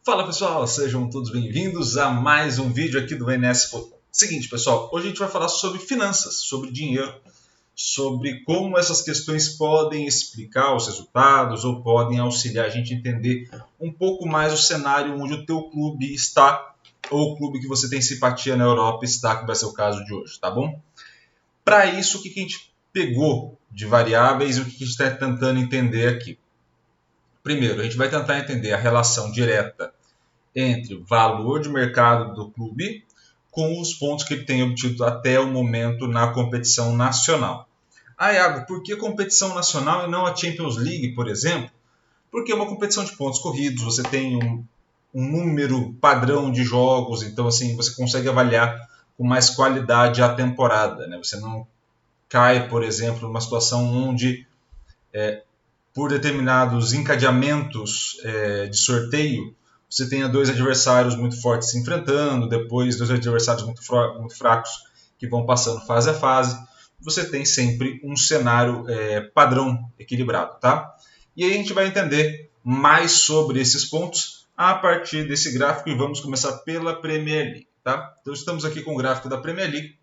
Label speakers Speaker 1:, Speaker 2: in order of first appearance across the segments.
Speaker 1: Fala pessoal, sejam todos bem-vindos a mais um vídeo aqui do VNS Futebol. Seguinte pessoal, hoje a gente vai falar sobre finanças, sobre dinheiro, sobre como essas questões podem explicar os resultados ou podem auxiliar a gente a entender um pouco mais o cenário onde o teu clube está ou o clube que você tem simpatia na Europa está, que vai ser o caso de hoje, tá bom? Para isso, o que a gente pegou de variáveis e o que a gente está tentando entender aqui? Primeiro, a gente vai tentar entender a relação direta entre o valor de mercado do clube com os pontos que ele tem obtido até o momento na competição nacional. Ah, Iago, por que competição nacional e não a Champions League, por exemplo? Porque é uma competição de pontos corridos, você tem um número padrão de jogos, então assim você consegue avaliar com mais qualidade a temporada. Né? Você não cai, por exemplo, numa situação onde, por determinados encadeamentos de sorteio, você tenha dois adversários muito fortes se enfrentando, depois dois adversários muito fracos que vão passando fase a fase. Você tem sempre um cenário padrão equilibrado, tá? E aí a gente vai entender mais sobre esses pontos a partir desse gráfico e vamos começar pela Premier League, tá? Então estamos aqui com o gráfico da Premier League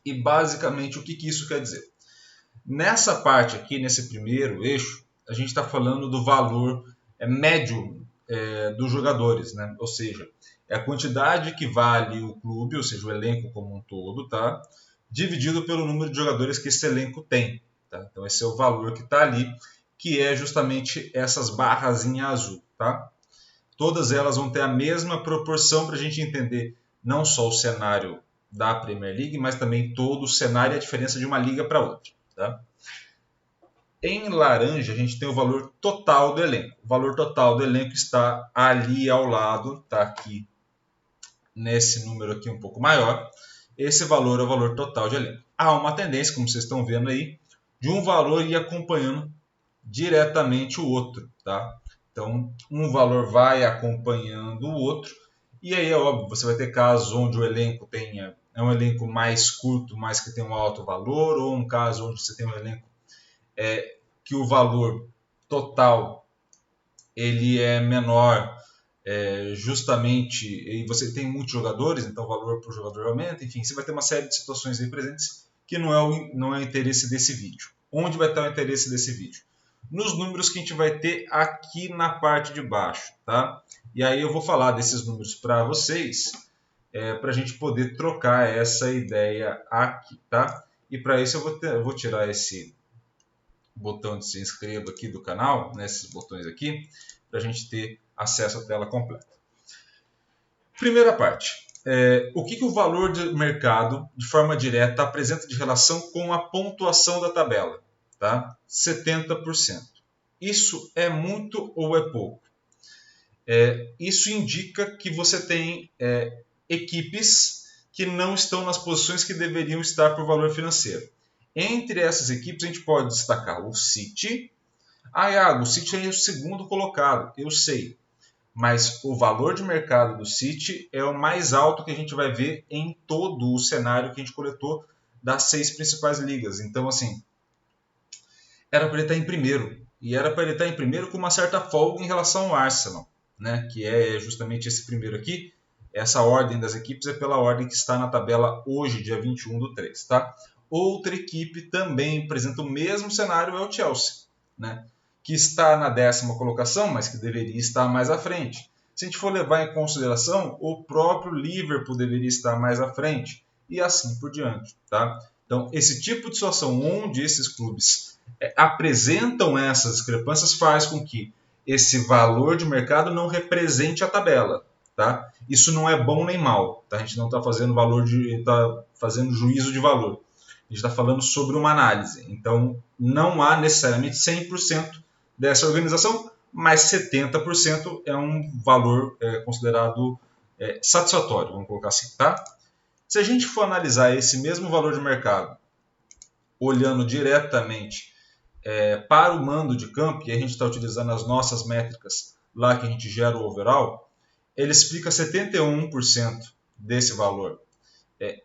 Speaker 1: e basicamente o que isso quer dizer? Nessa parte aqui, nesse primeiro eixo, a gente está falando do valor médio dos jogadores, né? Ou seja, é a quantidade que vale o clube, ou seja, o elenco como um todo, tá? Dividido pelo número de jogadores que esse elenco tem. Tá? Então esse é o valor que está ali, que é justamente essas barras em azul. Tá? Todas elas vão ter a mesma proporção para a gente entender não só o cenário da Premier League, mas também todo o cenário e a diferença de uma liga para outra. Tá? Em laranja, a gente tem o valor total do elenco. O valor total do elenco está ali ao lado, está aqui nesse número aqui um pouco maior. Esse valor é o valor total de elenco. Há uma tendência, como vocês estão vendo aí, de um valor ir acompanhando diretamente o outro. Tá? Então, um valor vai acompanhando o outro. E aí é óbvio, você vai ter casos onde o elenco é um elenco mais curto, mas que tem um alto valor, ou um caso onde você tem um elenco que o valor total ele é menor, justamente, e você tem muitos jogadores, então o valor por jogador aumenta, enfim, você vai ter uma série de situações aí presentes que não é o interesse desse vídeo. Onde vai estar o interesse desse vídeo? Nos números que a gente vai ter aqui na parte de baixo, tá? E aí eu vou falar desses números para vocês, para a gente poder trocar essa ideia aqui, tá? E para isso eu vou tirar esse botão de se inscreva aqui do canal, nesses botões aqui, para a gente ter acesso à tela completa. Primeira parte. O que o valor de mercado, de forma direta, apresenta de relação com a pontuação da tabela? Tá? 70%. Isso é muito ou é pouco? Isso indica que você tem equipes que não estão nas posições que deveriam estar por valor financeiro. Entre essas equipes, a gente pode destacar o City. Iago, o City é o segundo colocado, eu sei. Mas o valor de mercado do City é o mais alto que a gente vai ver em todo o cenário que a gente coletou das 6 principais ligas. Então, assim, era para ele estar em primeiro. E era para ele estar em primeiro com uma certa folga em relação ao Arsenal, né? Que é justamente esse primeiro aqui. Essa ordem das equipes é pela ordem que está na tabela hoje, dia 21/3, tá? Outra equipe também apresenta o mesmo cenário, é o Chelsea, né? Que está na 10ª colocação, mas que deveria estar mais à frente. Se a gente for levar em consideração, o próprio Liverpool deveria estar mais à frente, e assim por diante. Tá? Então, esse tipo de situação onde esses clubes apresentam essas discrepâncias faz com que esse valor de mercado não represente a tabela. Tá? Isso não é bom nem mal. Tá? A gente não está fazendo fazendo juízo de valor. A gente está falando sobre uma análise. Então, não há necessariamente 100% dessa organização, mas 70% é um valor considerado satisfatório, vamos colocar assim. Tá? Se a gente for analisar esse mesmo valor de mercado, olhando diretamente para o mando de campo, e a gente está utilizando as nossas métricas lá que a gente gera o overall, ele explica 71% desse valor.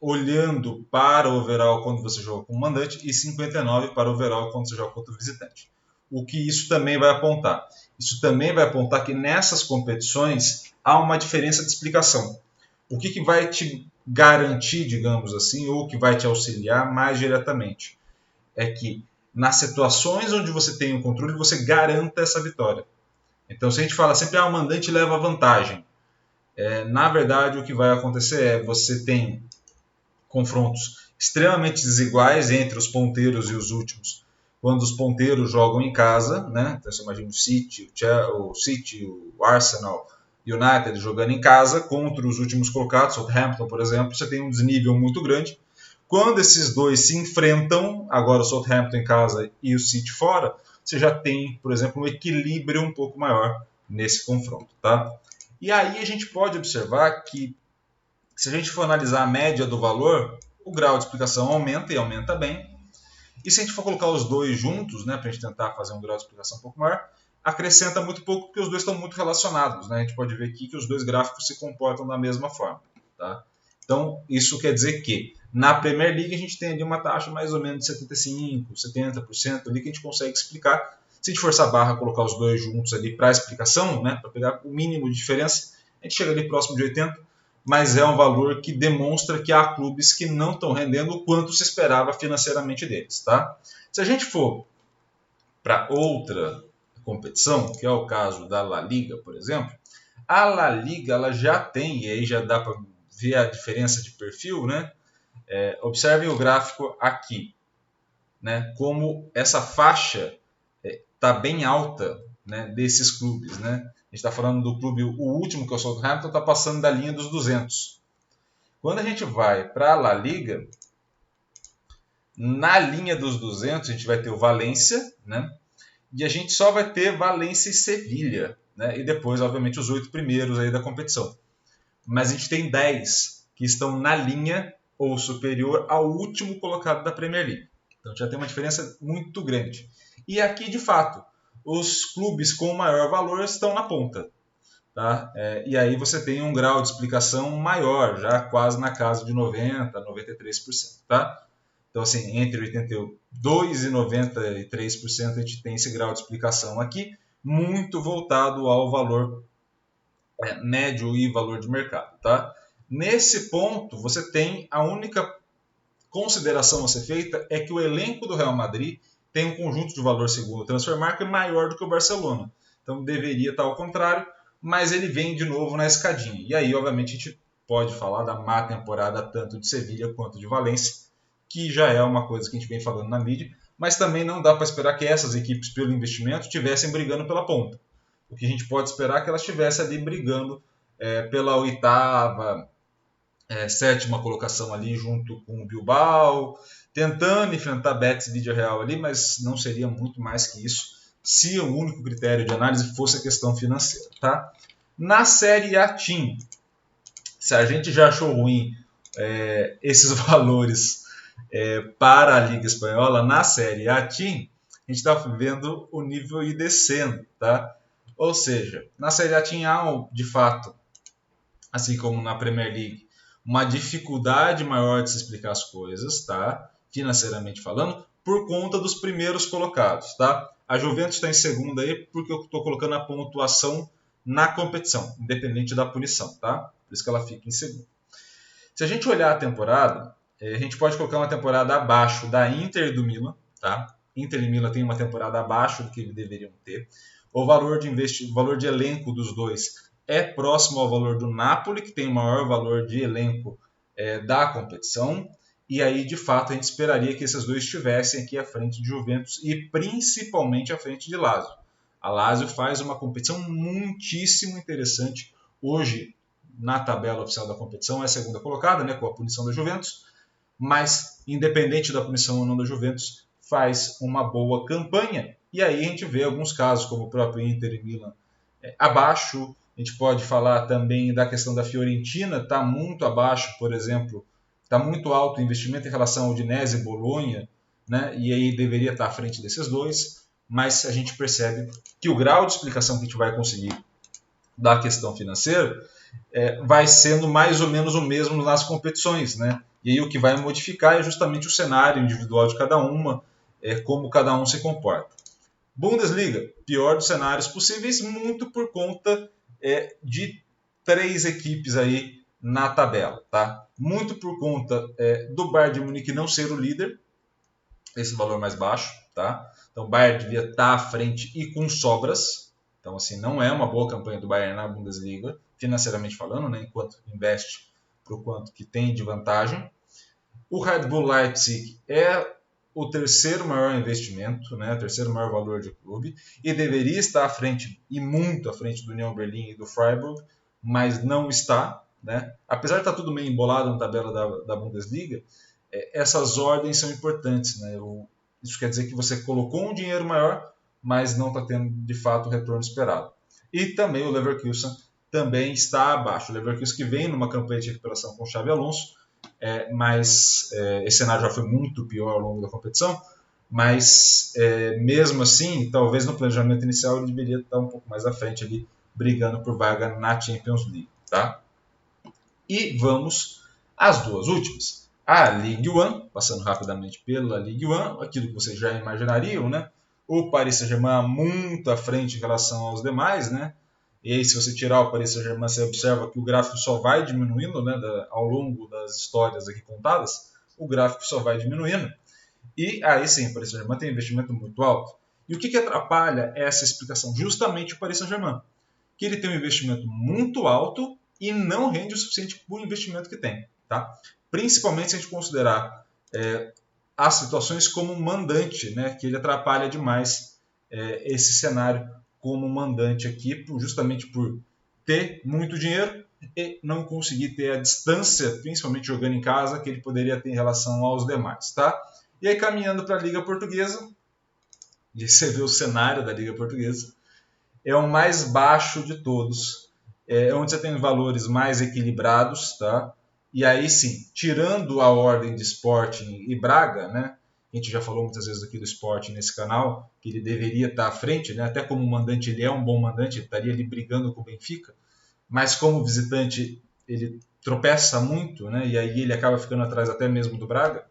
Speaker 1: Olhando para o overall quando você joga com o mandante e 59% para o overall quando você joga contra o visitante. o que isso também vai apontar? Isso também vai apontar que nessas competições há uma diferença de explicação. O que vai te garantir, digamos assim, ou que vai te auxiliar mais diretamente? É que nas situações onde você tem o controle, você garanta essa vitória. Então, se a gente fala sempre, o mandante leva vantagem, na verdade, o que vai acontecer é você tem confrontos extremamente desiguais entre os ponteiros e os últimos, quando os ponteiros jogam em casa, né? Então você imagina o City, o Arsenal, United jogando em casa contra os últimos colocados, Southampton, por exemplo, você tem um desnível muito grande. Quando esses dois se enfrentam, agora o Southampton em casa e o City fora, você já tem, por exemplo, um equilíbrio um pouco maior nesse confronto, tá? E aí a gente pode observar que, se a gente for analisar a média do valor, o grau de explicação aumenta e aumenta bem. E se a gente for colocar os dois juntos, né, para a gente tentar fazer um grau de explicação um pouco maior, acrescenta muito pouco porque os dois estão muito relacionados, né? A gente pode ver aqui que os dois gráficos se comportam da mesma forma, tá? Então, isso quer dizer que na Premier League a gente tem ali uma taxa mais ou menos de 75%, 70% ali que a gente consegue explicar. Se a gente forçar a barra, colocar os dois juntos ali para a explicação, né, para pegar o mínimo de diferença, a gente chega ali próximo de 80%, mas é um valor que demonstra que há clubes que não estão rendendo o quanto se esperava financeiramente deles, tá? Se a gente for para outra competição, que é o caso da La Liga, por exemplo, a La Liga ela já tem, e aí já dá para ver a diferença de perfil, né? Observem o gráfico aqui, né? Como essa faixa está bem alta, né, desses clubes, né? A gente está falando do clube, o último que é o Southampton, está passando da linha dos 200. Quando a gente vai para a La Liga, na linha dos 200 a gente vai ter o Valência, né? E a gente só vai ter Valência e Sevilha, né? E depois, obviamente, os 8 primeiros aí da competição. Mas a gente tem 10 que estão na linha ou superior ao último colocado da Premier League. Então já tem uma diferença muito grande. E aqui, de fato, os clubes com maior valor estão na ponta. Tá? E aí você tem um grau de explicação maior, já quase na casa de 90%, 93%. Tá? Então, assim, entre 82% e 93% a gente tem esse grau de explicação aqui, muito voltado ao valor médio e valor de mercado. Tá? Nesse ponto, você tem a única consideração a ser feita é que o elenco do Real Madrid tem um conjunto de valor segundo o Transfermarkt maior do que o Barcelona. Então deveria estar ao contrário, mas ele vem de novo na escadinha. E aí, obviamente, a gente pode falar da má temporada tanto de Sevilha quanto de Valência, que já é uma coisa que a gente vem falando na mídia, mas também não dá para esperar que essas equipes, pelo investimento, estivessem brigando pela ponta. O que a gente pode esperar é que elas estivessem ali brigando pela oitava, sétima colocação ali junto com o Bilbao, tentando enfrentar Betis e Villarreal ali, mas não seria muito mais que isso se o único critério de análise fosse a questão financeira. Tá? Na Série A Team, se a gente já achou ruim esses valores para a Liga Espanhola, na Série A Team, a gente está vendo o nível ir descendo. Tá? Ou seja, na Série A Team há, de fato, assim como na Premier League, uma dificuldade maior de se explicar as coisas, tá? Financeiramente falando, por conta dos primeiros colocados. Tá? A Juventus está em segunda aí porque eu estou colocando a pontuação na competição, independente da punição. Tá? Por isso que ela fica em segundo. Se a gente olhar a temporada, a gente pode colocar uma temporada abaixo da Inter e do Milan. Tá? Inter e Milan tem uma temporada abaixo do que eles deveriam ter. O valor de elenco dos dois é próximo ao valor do Napoli, que tem o maior valor de elenco da competição. E aí, de fato, a gente esperaria que esses dois estivessem aqui à frente de Juventus e principalmente à frente de Lazio. A Lazio faz uma competição muitíssimo interessante. Hoje, na tabela oficial da competição, é a segunda colocada, né, com a punição da Juventus. Mas, independente da punição ou não da Juventus, faz uma boa campanha. E aí a gente vê alguns casos, como o próprio Inter e Milan abaixo. A gente pode falar também da questão da Fiorentina, está muito abaixo, por exemplo, está muito alto o investimento em relação ao Udinese e Bolonha, né? E aí deveria estar à frente desses dois, mas a gente percebe que o grau de explicação que a gente vai conseguir da questão financeira vai sendo mais ou menos o mesmo nas competições, né? E aí o que vai modificar é justamente o cenário individual de cada uma, como cada um se comporta. Bundesliga, pior dos cenários possíveis, muito por conta de 3 equipes aí na tabela, tá? Muito por conta do Bayern de Munique não ser o líder, esse valor mais baixo, tá? Então o Bayern devia estar à frente e com sobras. Então assim, não é uma boa campanha do Bayern na Bundesliga, financeiramente falando, né? Enquanto investe para o quanto que tem de vantagem. O Red Bull Leipzig é o terceiro maior investimento, né? O terceiro maior valor de clube, e deveria estar à frente, e muito à frente do Union Berlin e do Freiburg, mas não está, né? Apesar de estar tudo meio embolado na tabela da Bundesliga, essas ordens são importantes, né? Isso quer dizer que você colocou um dinheiro maior, mas não está tendo de fato o retorno esperado. E também o Leverkusen também está abaixo. O Leverkusen que vem numa campanha de recuperação com o Xabi Alonso, mas esse cenário já foi muito pior ao longo da competição, mas mesmo assim, talvez no planejamento inicial ele deveria estar um pouco mais à frente ali, brigando por vaga na Champions League, tá? E vamos às duas últimas. A Ligue 1, passando rapidamente pela Ligue 1, aquilo que vocês já imaginariam, né? O Paris Saint-Germain muito à frente em relação aos demais, né? E aí, se você tirar o Paris Saint-Germain, você observa que o gráfico só vai diminuindo, né? Ao longo das histórias aqui contadas, o gráfico só vai diminuindo. E aí sim, o Paris Saint-Germain tem um investimento muito alto. E o que atrapalha essa explicação? Justamente o Paris Saint-Germain, que ele tem um investimento muito alto e não rende o suficiente por investimento que tem, tá? Principalmente se a gente considerar as situações como mandante, né? Que ele atrapalha demais esse cenário como mandante aqui, justamente por ter muito dinheiro e não conseguir ter a distância, principalmente jogando em casa, que ele poderia ter em relação aos demais, tá? E aí, caminhando para a Liga Portuguesa, e você vê o cenário da Liga Portuguesa, é o mais baixo de todos, onde você tem valores mais equilibrados, tá? E aí sim, tirando a ordem de Sporting e Braga, né? A gente já falou muitas vezes aqui do Sporting nesse canal, que ele deveria estar à frente, né? Até como mandante ele é um bom mandante, ele estaria ali brigando com o Benfica, mas como visitante ele tropeça muito, né? E aí ele acaba ficando atrás até mesmo do Braga.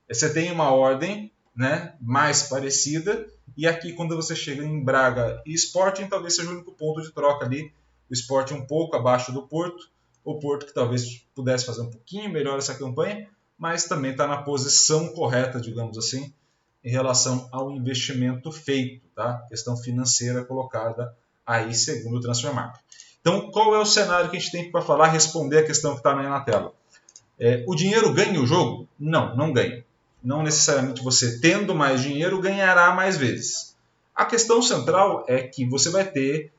Speaker 1: Você tem uma ordem, né, mais parecida, e aqui quando você chega em Braga e Sporting, talvez seja o único ponto de troca ali, o Sporting um pouco abaixo do Porto, o Porto que talvez pudesse fazer um pouquinho melhor essa campanha, mas também está na posição correta, digamos assim, em relação ao investimento feito, tá? Questão financeira colocada aí segundo o Transfermarkt. Então, qual é o cenário que a gente tem para falar, responder a questão que está aí na tela? O dinheiro ganha o jogo? Não, não ganha. Não necessariamente você tendo mais dinheiro ganhará mais vezes. A questão central é que você vai ter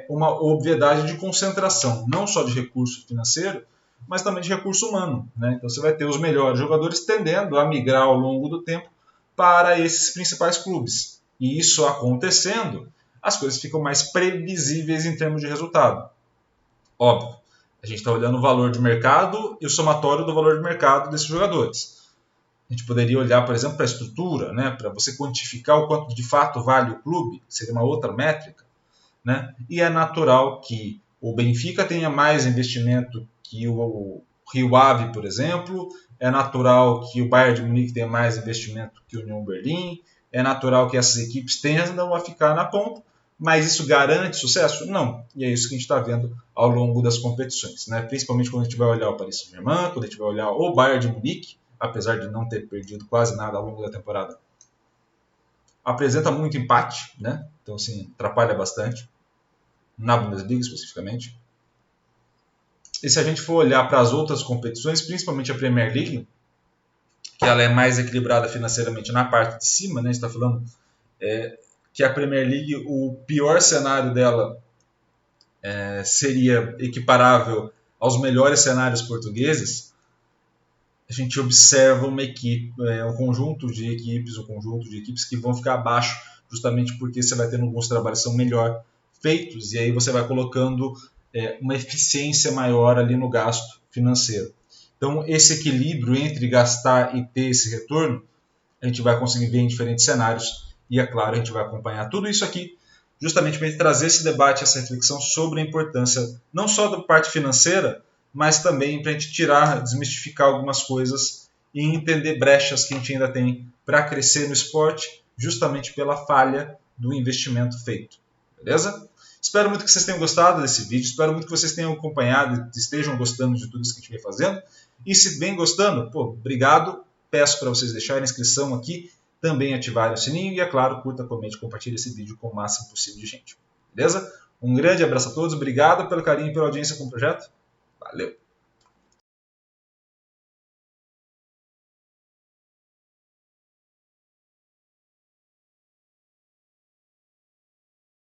Speaker 1: uma obviedade de concentração, não só de recurso financeiro, mas também de recurso humano, né? Então você vai ter os melhores jogadores tendendo a migrar ao longo do tempo para esses principais clubes. E isso acontecendo, as coisas ficam mais previsíveis em termos de resultado. Óbvio, a gente está olhando o valor de mercado e o somatório do valor de mercado desses jogadores. A gente poderia olhar, por exemplo, para a estrutura, né? Para você quantificar o quanto de fato vale o clube, seria uma outra métrica, né? E é natural que o Benfica tenha mais investimento que o Rio Ave, por exemplo, é natural que o Bayern de Munique tenha mais investimento que o Union Berlin, é natural que essas equipes tendam a ficar na ponta, mas isso garante sucesso? Não. E é isso que a gente está vendo ao longo das competições, né? Principalmente quando a gente vai olhar o Paris Saint-Germain, quando a gente vai olhar o Bayern de Munique, apesar de não ter perdido quase nada ao longo da temporada. Apresenta muito empate, né? Então, assim, atrapalha bastante, na Bundesliga especificamente. E se a gente for olhar para as outras competições, principalmente a Premier League, que ela é mais equilibrada financeiramente na parte de cima, né? A gente está falando que a Premier League, o pior cenário dela seria equiparável aos melhores cenários portugueses. A gente observa uma equipe, um conjunto de equipes que vão ficar abaixo, justamente porque você vai tendo alguns trabalhos que são melhor feitos, e aí você vai colocando uma eficiência maior ali no gasto financeiro. Então, esse equilíbrio entre gastar e ter esse retorno, a gente vai conseguir ver em diferentes cenários, e é claro, a gente vai acompanhar tudo isso aqui, justamente para trazer esse debate, essa reflexão sobre a importância, não só da parte financeira, mas também para a gente desmistificar algumas coisas e entender brechas que a gente ainda tem para crescer no esporte, justamente pela falha
Speaker 2: do investimento feito. Beleza? Espero muito que vocês tenham gostado desse vídeo, espero muito que vocês tenham acompanhado e estejam gostando de tudo isso que a gente vem fazendo. E se vem gostando, obrigado. Peço para vocês deixarem a inscrição aqui, também ativarem o sininho e, é claro, curta, comente e compartilhe esse vídeo com o máximo possível de gente. Beleza? Um grande abraço a todos, obrigado pelo carinho e pela audiência com o projeto. Valeu!